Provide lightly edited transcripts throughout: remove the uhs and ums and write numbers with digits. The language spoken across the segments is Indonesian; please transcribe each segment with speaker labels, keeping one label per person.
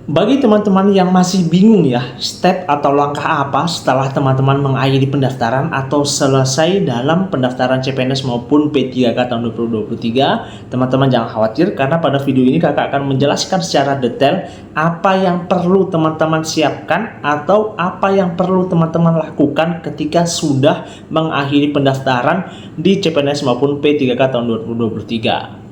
Speaker 1: Bagi teman-teman yang masih bingung ya, step atau langkah apa setelah teman-teman mengakhiri pendaftaran atau selesai dalam pendaftaran CPNS maupun P3K tahun 2023, teman-teman jangan khawatir karena pada video ini kakak akan menjelaskan secara detail apa yang perlu teman-teman siapkan atau apa yang perlu teman-teman lakukan ketika sudah mengakhiri pendaftaran di CPNS maupun P3K tahun 2023.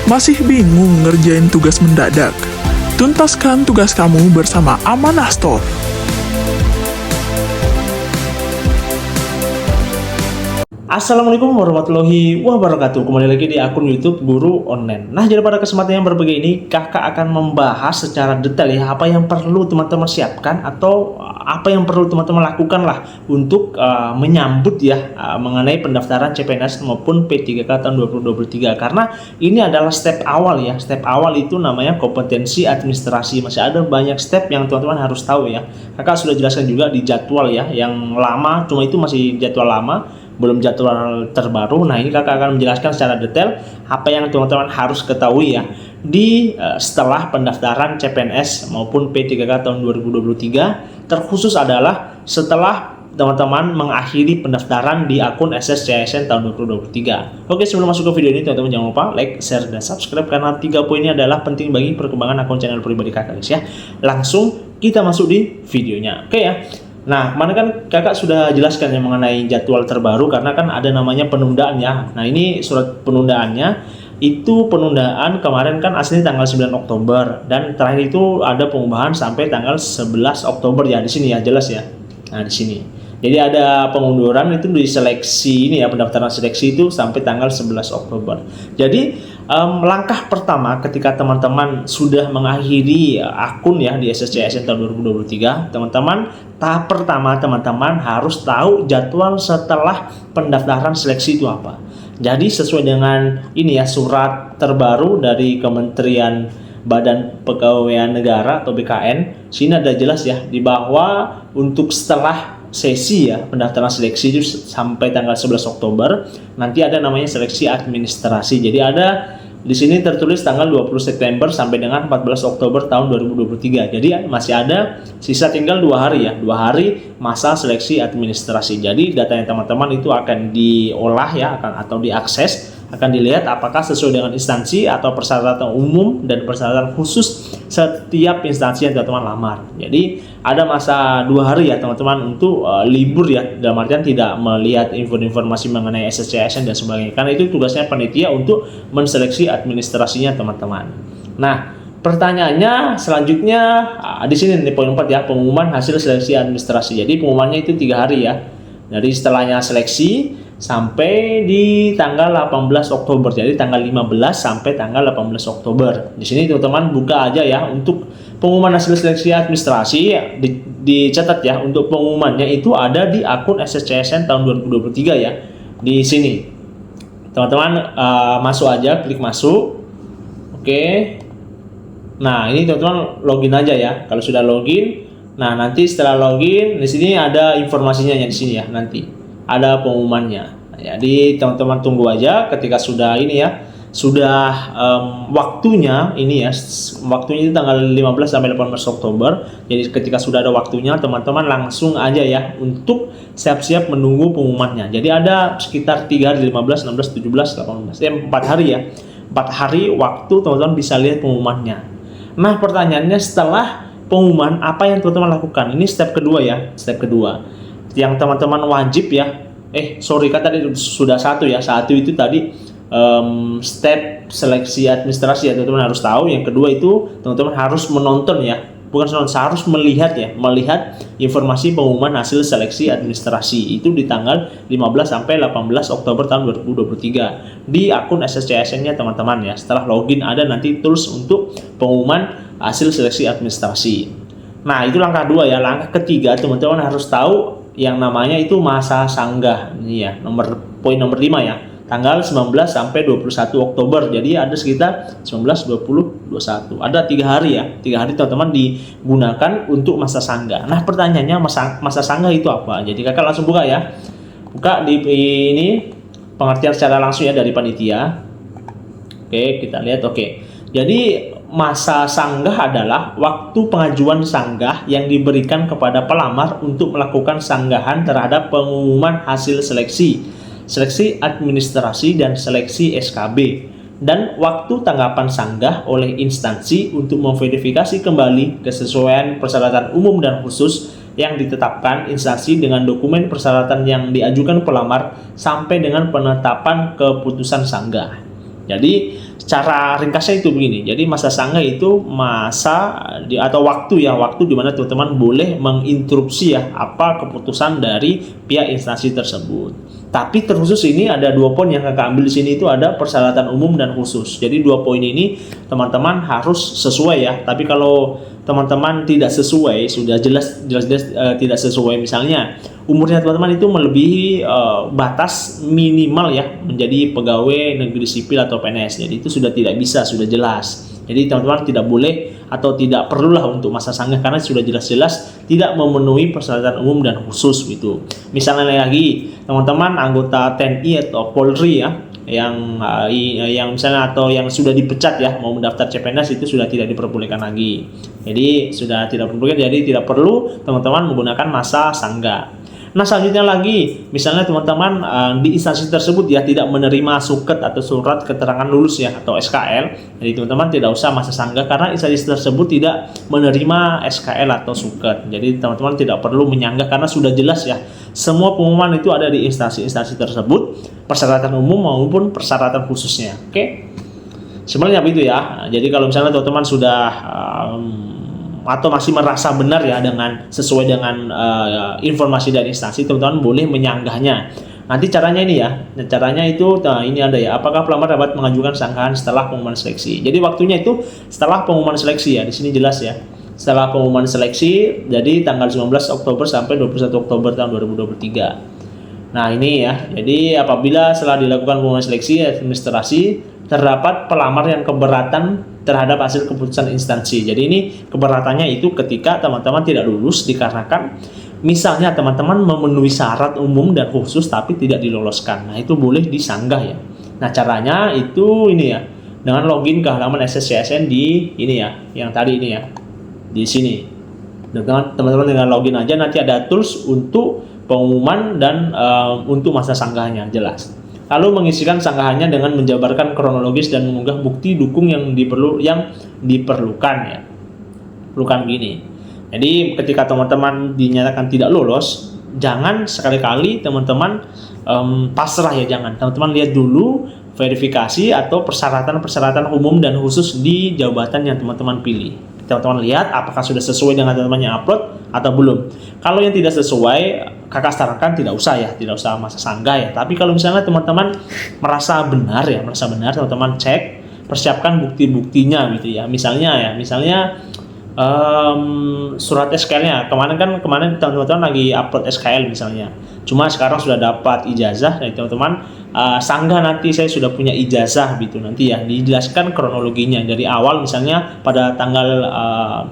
Speaker 2: Masih bingung ngerjain tugas mendadak? Tuntaskan tugas kamu bersama Amanah Store.
Speaker 1: Assalamualaikum warahmatullahi wabarakatuh. Kembali lagi di akun YouTube Guru Online. Nah, jadi pada kesempatan yang berbeda ini kakak akan membahas secara detail ya apa yang perlu teman-teman siapkan atau apa yang perlu teman-teman lakukan lah untuk menyambut ya mengenai pendaftaran CPNS maupun P3K tahun 2023, karena ini adalah step awal ya. Step awal itu namanya kompetensi administrasi. Masih ada banyak step yang teman-teman harus tahu ya. Kakak sudah jelaskan juga di jadwal ya yang lama, cuma itu masih jadwal lama, belum jadwal terbaru. Nah, ini kakak akan menjelaskan secara detail apa yang teman-teman harus ketahui ya di setelah pendaftaran CPNS maupun P3K tahun 2023, terkhusus adalah setelah teman-teman mengakhiri pendaftaran di akun SSCSN tahun 2023. Oke, sebelum masuk ke video ini teman-teman jangan lupa like, share, dan subscribe karena 3 poin ini adalah penting bagi perkembangan akun channel pribadi kakak guys ya. Langsung kita masuk di videonya. Oke ya. Nah, kemarin kan kakak sudah jelaskan ya mengenai jadwal terbaru karena kan ada namanya penundaan ya. Nah, ini surat penundaannya itu penundaan kemarin kan aslinya tanggal 9 Oktober dan terakhir itu ada pengubahan sampai tanggal 11 Oktober ya di sini ya, jelas ya. Nah, di sini. Jadi ada pengunduran itu di seleksi ini ya, pendaftaran seleksi itu sampai tanggal 11 Oktober. Jadi langkah pertama ketika teman-teman sudah mengakhiri akun ya di SSCSN tahun 2023, teman-teman tahap pertama teman-teman harus tahu jadwal setelah pendaftaran seleksi itu apa. Jadi sesuai dengan ini ya surat terbaru dari Kementerian Badan Kepegawaian Negara atau BKN, sini ada jelas ya di bawah untuk setelah sesi ya pendaftaran seleksi itu sampai tanggal 11 Oktober nanti ada namanya seleksi administrasi. Jadi ada di sini tertulis tanggal 20 September sampai dengan 14 Oktober tahun 2023. Jadi masih ada sisa tinggal 2 hari ya, 2 hari masa seleksi administrasi. Jadi datanya teman-teman itu akan diolah ya, atau diakses, akan dilihat apakah sesuai dengan instansi atau persyaratan umum dan persyaratan khusus setiap instansi yang teman-teman lamar. Jadi ada masa 2 hari ya teman-teman untuk libur ya, dalam artian tidak melihat informasi mengenai SSCSN dan sebagainya, karena itu tugasnya panitia untuk menseleksi administrasinya teman-teman. Nah, pertanyaannya selanjutnya di sini nih poin 4 ya, pengumuman hasil seleksi administrasi. Jadi pengumumannya itu 3 hari ya, dari setelahnya seleksi sampai di tanggal 18 Oktober. Jadi tanggal 15 sampai tanggal 18 Oktober. Di sini teman-teman buka aja ya untuk pengumuman hasil seleksi administrasi, dicatat ya untuk pengumumannya itu ada di akun SSCSN tahun 2023 ya. Di sini. Teman-teman masuk aja, klik masuk. Oke. Nah, ini teman-teman login aja ya. Kalau sudah login, nah nanti setelah login di sini ada informasinya ya di sini ya nanti. Ada pengumumannya. Jadi teman-teman tunggu aja ketika sudah ini ya, sudah waktunya ini ya, waktunya itu tanggal 15 sampai 18 Oktober. Jadi ketika sudah ada waktunya teman-teman langsung aja ya untuk siap-siap menunggu pengumumannya. Jadi ada sekitar 3 hari, 15, 16, 17, 18, 4 hari ya. 4 hari waktu teman-teman bisa lihat pengumumannya. Nah, pertanyaannya setelah pengumuman apa yang teman-teman lakukan? Ini step kedua ya, step kedua. Yang teman-teman wajib ya, kan tadi sudah satu ya, satu itu tadi step seleksi administrasi ya teman-teman harus tahu. Yang kedua itu teman-teman harus menonton ya, bukan menonton, harus melihat ya, melihat informasi pengumuman hasil seleksi administrasi itu di tanggal 15 sampai 18 Oktober tahun 2023 di akun SSCSN-nya teman-teman ya. Setelah login ada nanti tools untuk pengumuman hasil seleksi administrasi. Nah, itu langkah 2 ya. Langkah ketiga teman-teman harus tahu yang namanya itu masa sanggah. Ini ya, poin nomor 5 ya. Tanggal 19 sampai 21 Oktober. Jadi ada sekitar 19, 20, 21. Ada 3 hari ya. 3 hari teman-teman digunakan untuk masa sanggah. Nah, pertanyaannya masa sanggah itu apa? Jadi kakak langsung buka ya. Buka di ini pengertian secara langsung ya dari panitia. Oke, kita lihat. Oke, jadi masa sanggah adalah waktu pengajuan sanggah yang diberikan kepada pelamar untuk melakukan sanggahan terhadap pengumuman hasil seleksi, seleksi administrasi dan seleksi SKB, dan waktu tanggapan sanggah oleh instansi untuk memverifikasi kembali kesesuaian persyaratan umum dan khusus yang ditetapkan instansi dengan dokumen persyaratan yang diajukan pelamar sampai dengan penetapan keputusan sanggah. Jadi secara ringkasnya itu begini. Jadi masa sanggah itu masa atau waktu di mana teman-teman boleh menginterupsi apa keputusan dari pihak instansi tersebut. Tapi terkhusus ini ada 2 poin yang kakak ambil di sini, itu ada persyaratan umum dan khusus. Jadi 2 poin ini teman-teman harus sesuai ya. Tapi kalau teman-teman tidak sesuai, sudah jelas tidak sesuai, misalnya umurnya teman-teman itu melebihi batas minimal ya menjadi pegawai negeri sipil atau PNS. Jadi itu sudah tidak bisa, sudah jelas. Jadi teman-teman tidak boleh atau tidak perlulah untuk masa sanggah karena sudah jelas-jelas tidak memenuhi persyaratan umum dan khusus gitu. Misalnya lagi teman-teman anggota TNI atau Polri ya, yang misalnya atau yang sudah dipecat ya, mau mendaftar CPNS itu sudah tidak diperbolehkan lagi. Jadi sudah tidak diperbolehkan, jadi tidak perlu teman-teman menggunakan masa sanggah. Nah, selanjutnya lagi, misalnya teman-teman di instansi tersebut ya tidak menerima suket atau surat keterangan lulus ya atau SKL. Jadi teman-teman tidak usah masa sanggah karena instansi tersebut tidak menerima SKL atau suket. Jadi teman-teman tidak perlu menyanggah karena sudah jelas ya. Semua pengumuman itu ada di instansi-instansi tersebut, persyaratan umum maupun persyaratan khususnya. Oke. Sebenarnya begitu ya. Jadi kalau misalnya teman-teman sudah atau masih merasa benar ya dengan sesuai dengan informasi dari instansi, teman-teman boleh menyanggahnya. Nanti caranya ini ya, caranya itu ini ada ya, apakah pelamar dapat mengajukan sanggahan setelah pengumuman seleksi. Jadi waktunya itu setelah pengumuman seleksi ya, di sini jelas ya. Setelah pengumuman seleksi, jadi tanggal 19 Oktober sampai 21 Oktober tahun 2023. Nah ini ya, jadi apabila setelah dilakukan pengumuman seleksi administrasi terdapat pelamar yang keberatan terhadap hasil keputusan instansi. Jadi ini keberatannya itu ketika teman-teman tidak lulus dikarenakan misalnya teman-teman memenuhi syarat umum dan khusus tapi tidak diloloskan. Nah itu boleh disanggah ya. Nah caranya itu ini ya, dengan login ke halaman SSCSN di ini ya, yang tadi ini ya, di sini. Teman-teman dengan login aja, nanti ada tools untuk pengumuman dan untuk masa sanggahnya jelas. Lalu mengisikan sanggahannya dengan menjabarkan kronologis dan mengunggah bukti dukung yang diperlukan ya. Perlukan gini. Jadi ketika teman-teman dinyatakan tidak lolos, jangan sekali-kali teman-teman pasrah ya, jangan. Teman-teman lihat dulu verifikasi atau persyaratan-persyaratan umum dan khusus di jabatan yang teman-teman pilih. Teman-teman lihat apakah sudah sesuai dengan teman-teman yang upload atau belum. Kalau yang tidak sesuai, kakak sarankan tidak usah masa sanggah ya. Tapi kalau misalnya teman-teman merasa benar, teman-teman cek, persiapkan bukti-buktinya gitu ya. Misalnya surat SKL-nya. Kemarin teman-teman lagi upload SKL misalnya. Cuma sekarang sudah dapat ijazah, jadi teman-teman sanggah nanti saya sudah punya ijazah gitu, nanti ya dijelaskan kronologinya dari awal, misalnya pada tanggal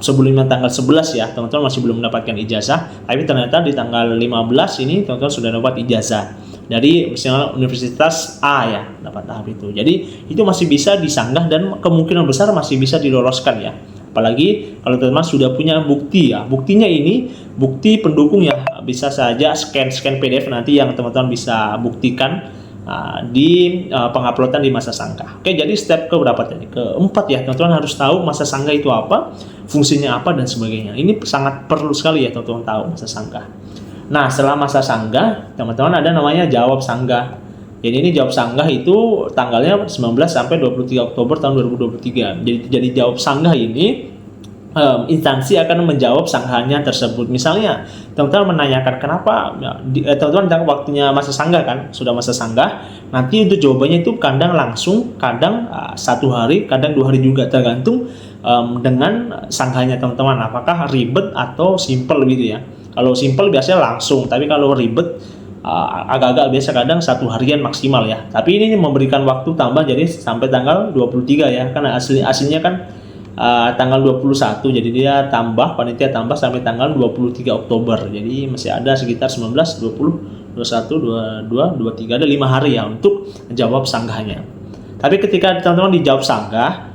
Speaker 1: sebelumnya tanggal 11 ya teman-teman masih belum mendapatkan ijazah, tapi ternyata di tanggal 15 ini teman-teman sudah dapat ijazah dari misalnya Universitas A ya, dapat tahap itu. Jadi itu masih bisa disanggah dan kemungkinan besar masih bisa diloloskan ya. Apalagi kalau teman-teman sudah punya bukti ya, buktinya ini bukti pendukung ya, bisa saja scan PDF nanti yang teman-teman bisa buktikan di penguploadan di masa sanggah. Oke, jadi step ke berapa tadi? Keempat ya, teman-teman harus tahu masa sanggah itu apa, fungsinya apa dan sebagainya. Ini sangat perlu sekali ya teman-teman tahu masa sanggah. Nah, setelah masa sanggah, teman-teman ada namanya jawab sanggah. Jadi ini jawab sanggah itu tanggalnya 19 sampai 23 Oktober tahun 2023. Jadi jawab sanggah ini instansi akan menjawab sanggahannya tersebut. Misalnya teman-teman menanyakan kenapa teman-teman tentang waktunya masa sanggah kan, sudah masa sanggah, nanti untuk jawabannya itu kadang langsung, kadang 1 hari, kadang 2 hari juga, tergantung dengan sanggahnya teman-teman apakah ribet atau simple gitu ya. Kalau simple biasanya langsung, tapi kalau ribet agak-agak biasa kadang 1 harian maksimal ya. Tapi ini memberikan waktu tambah jadi sampai tanggal 23 ya, karena aslinya kan tanggal 21, jadi dia tambah, panitia tambah sampai tanggal 23 Oktober. Jadi masih ada sekitar 19, 20, 21, 22, 23, ada 5 hari ya untuk jawab sanggahnya. Tapi ketika teman-teman dijawab sanggah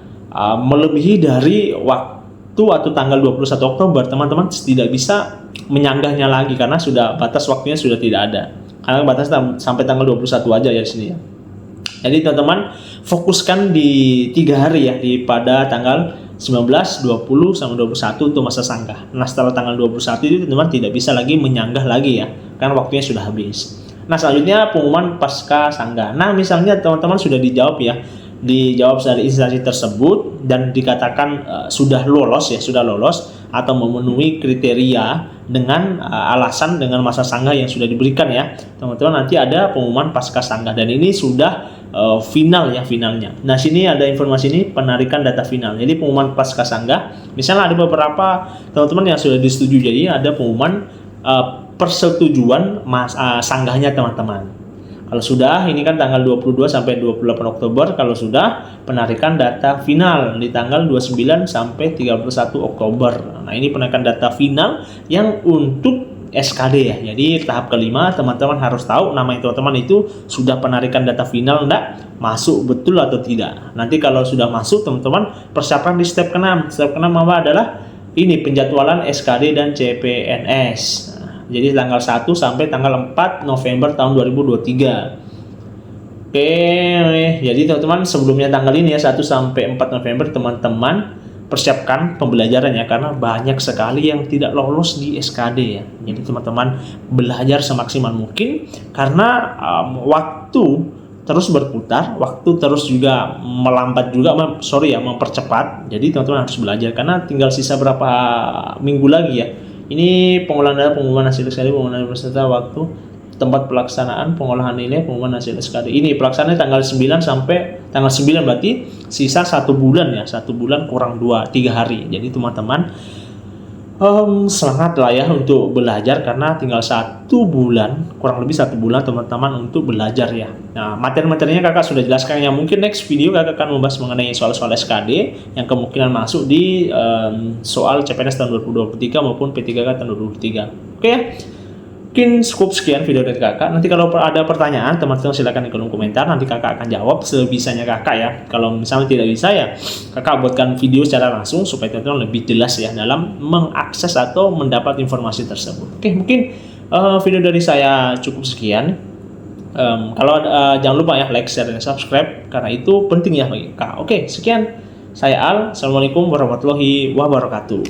Speaker 1: melebihi dari waktu atau tanggal 21 Oktober, teman-teman tidak bisa menyanggahnya lagi karena sudah batas waktunya sudah tidak ada. Karena batas sampai tanggal 21 aja ya di sini ya. Jadi teman-teman fokuskan di 3 hari ya, pada tanggal 19, 20, sama 21 untuk masa sanggah. Nah setelah tanggal 21 itu teman-teman tidak bisa lagi menyanggah lagi ya, karena waktunya sudah habis. Nah selanjutnya pengumuman pasca sanggah. Nah misalnya teman-teman sudah dijawab ya, dijawab dari instansi tersebut dan dikatakan sudah lolos atau memenuhi kriteria dengan alasan dengan masa sanggah yang sudah diberikan ya, teman-teman nanti ada pengumuman pasca sanggah dan ini sudah finalnya. Nah sini ada informasi ini penarikan data final. Jadi pengumuman pasca sanggah, misalnya ada beberapa teman-teman yang sudah disetujui, jadi ada pengumuman persetujuan sanggahnya teman-teman. Kalau sudah, ini kan tanggal 22 sampai 28 Oktober. Kalau sudah, penarikan data final di tanggal 29 sampai 31 Oktober. Nah, ini penarikan data final yang untuk SKD ya. Jadi tahap kelima, teman-teman harus tahu nama teman-teman itu sudah penarikan data final enggak, masuk betul atau tidak. Nanti kalau sudah masuk, teman-teman persiapkan di step ke-6. Step ke-6 apa adalah ini penjadwalan SKD dan CPNS. Jadi tanggal 1 sampai tanggal 4 November tahun 2023. Oke, jadi teman-teman sebelumnya tanggal ini ya 1 sampai 4 November teman-teman persiapkan pembelajaran ya, karena banyak sekali yang tidak lolos di SKD ya. Jadi teman-teman belajar semaksimal mungkin karena waktu terus berputar, waktu terus juga melambat juga, mempercepat. Jadi teman-teman harus belajar karena tinggal sisa berapa minggu lagi ya. Ini pengolahan data, pengumuman hasil SKD, pengumuman peserta, waktu, tempat pelaksanaan, pengolahan nilai, pengumuman hasil SKD. Ini pelaksanaannya tanggal 9 sampai tanggal 9 berarti sisa 1 bulan ya, 1 bulan kurang 3 hari. Jadi teman-teman semangat lah ya untuk belajar karena tinggal 1 bulan, kurang lebih 1 bulan teman-teman untuk belajar ya. Nah materi-materinya kakak sudah jelaskan, yang mungkin next video kakak akan membahas mengenai soal-soal SKD yang kemungkinan masuk di soal CPNS tahun 2023 maupun P3K tahun 2023. Oke ya, mungkin cukup sekian video dari kakak. Nanti kalau ada pertanyaan teman-teman silakan di kolom komentar, nanti kakak akan jawab sebisanya kakak ya. Kalau misalnya tidak bisa ya kakak buatkan video secara langsung supaya teman-teman lebih jelas ya dalam mengakses atau mendapat informasi tersebut. Oke, mungkin video dari saya cukup sekian. Kalau jangan lupa ya like, share, dan subscribe karena itu penting ya bagi kakak. Oke, sekian, saya Al. Assalamualaikum warahmatullahi wabarakatuh.